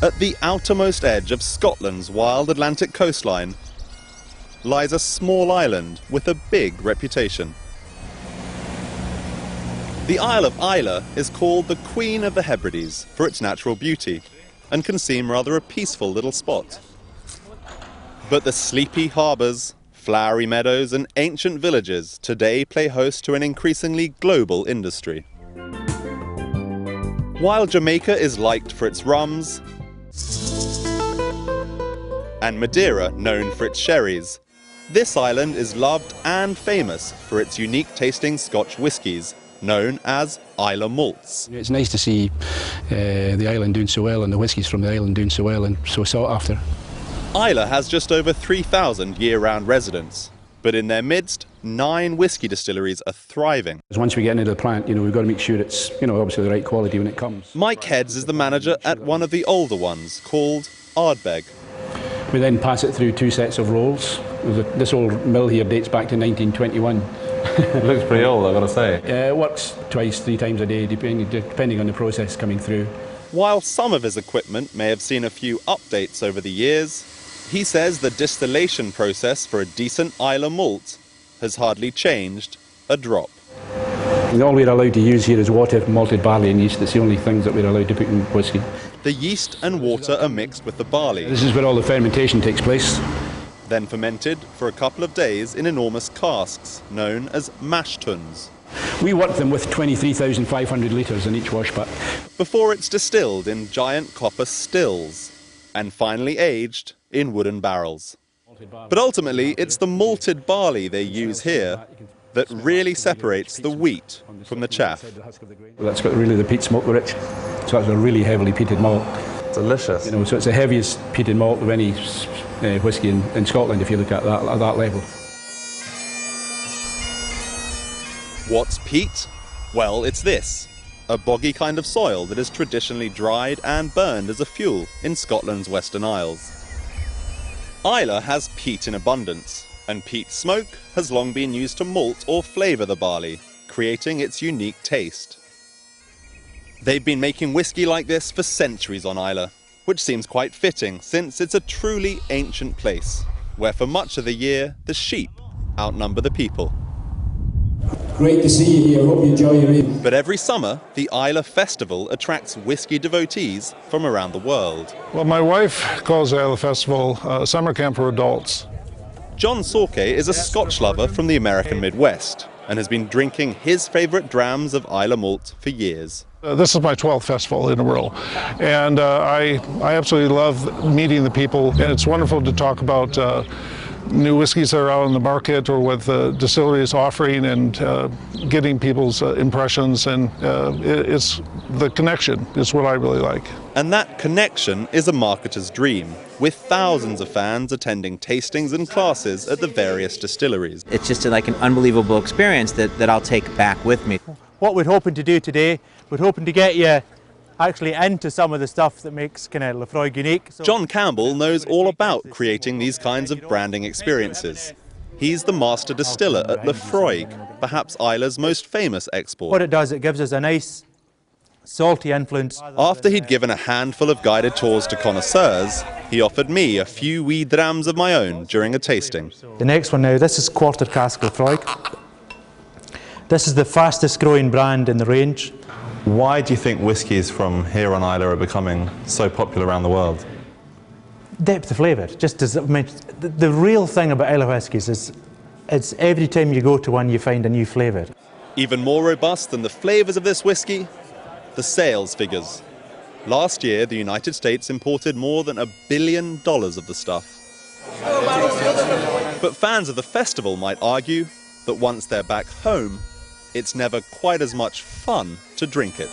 At the outermost edge of Scotland's wild Atlantic coastline lies a small island with a big reputation. The Isle of Islay is called the Queen of the Hebrides for its natural beauty and can seem rather a peaceful little spot. But the sleepy harbours, flowery meadows and ancient villages today play host to an increasingly global industry. While Jamaica is liked for its rums, and Madeira known for its sherries, this island is loved and famous for its unique tasting Scotch whiskies, known as Islay malts. It's nice to see the island doing so well and the whiskies from the island doing so well and so sought after. Islay has just over 3,000 year-round residents, but in their midst, 9 whisky distilleries are thriving. Once we get into the plant, we've got to make sure it's, obviously the right quality when it comes. Mike Heads is the manager at one of the older ones, called Ardbeg. We then pass it through 2 sets of rolls. This old mill here dates back to 1921. It looks pretty old, I've got to say. It works 2-3 times a day, depending on the process coming through. While some of his equipment may have seen a few updates over the years, he says the distillation process for a decent Islay malt has hardly changed a drop. And all we're allowed to use here is water, malted barley and yeast. That's the only things that we're allowed to put in whisky. The yeast and water are mixed with the barley. This is where all the fermentation takes place. Then fermented for a couple of days in enormous casks, known as mash tuns. We work them with 23,500 litres in each wash butt. Before it's distilled in giant copper stills, and finally aged in wooden barrels. But ultimately, it's the malted barley they use here that really separates the wheat from the chaff. That's got really the peat smoke rich, so that's a really heavily peated malt. Delicious. So it's the heaviest peated malt of any whisky in Scotland if you look at that level. What's peat? Well, it's this. A boggy kind of soil that is traditionally dried and burned as a fuel in Scotland's Western Isles. Islay has peat in abundance, and peat smoke has long been used to malt or flavour the barley, creating its unique taste. They've been making whisky like this for centuries on Islay, which seems quite fitting since it's a truly ancient place, where for much of the year the sheep outnumber the people. Great to see you here, hope you enjoy your evening. But every summer, the Islay Festival attracts whisky devotees from around the world. Well, my wife calls the Islay Festival summer camp for adults. John Sorke is a Scotch lover from the American Midwest and has been drinking his favourite drams of Islay malt for years. This is my 12th festival in a row, and I absolutely love meeting the people, and it's wonderful to talk about new whiskies that are out on the market or what the distillery is offering and getting people's impressions, and it's the connection is what I really like. And that connection is a marketer's dream, with thousands of fans attending tastings and classes at the various distilleries. It's just like an unbelievable experience that I'll take back with me. What we're hoping to do today, we're hoping to get you actually into some of the stuff that makes kind of Laphroaig unique. John Campbell knows all about creating these kinds of branding experiences. He's the master distiller at Laphroaig, perhaps Islay's most famous export. What it does, it gives us a nice salty influence. After he'd given a handful of guided tours to connoisseurs, he offered me a few wee drams of my own during a tasting. The next one now, this is quarter cask Laphroaig. This is the fastest growing brand in the range. Why do you think whiskies from here on Islay are becoming so popular around the world? Depth of flavour. Just as I mentioned, the real thing about Islay whiskies is it's every time you go to one you find a new flavour. Even more robust than the flavours of this whisky, the sales figures. Last year, the United States imported more than $1 billion of the stuff. But fans of the festival might argue that once they're back home, it's never quite as much fun to drink it.